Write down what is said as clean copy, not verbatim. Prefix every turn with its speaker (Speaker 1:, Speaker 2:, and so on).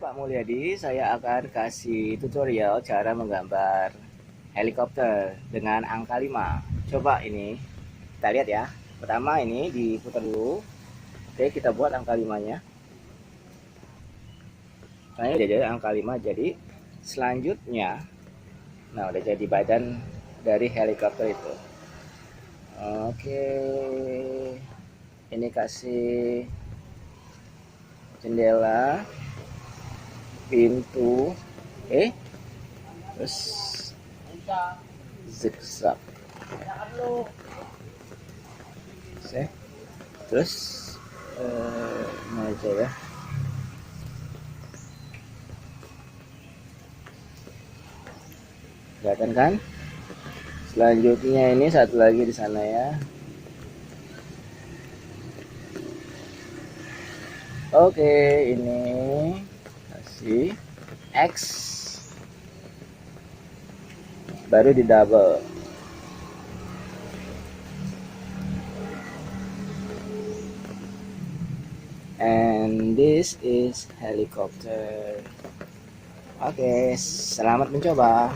Speaker 1: Pak Mulyadi, saya akan kasih tutorial cara menggambar helikopter dengan angka 5. Coba ini, kita lihat ya. Pertama ini diputar dulu. Oke, kita buat angka 5-nya. Nah, ini udah jadi angka 5, jadi selanjutnya, nah udah jadi badan dari helikopter itu. Oke, ini kasih jendela, pintu, terus zigzag, terus ini aja ya. Kelihatan kan? Selanjutnya ini satu lagi di sana ya. Oke, ini kasih X, baru di double. And this is helicopter. Oke, selamat mencoba.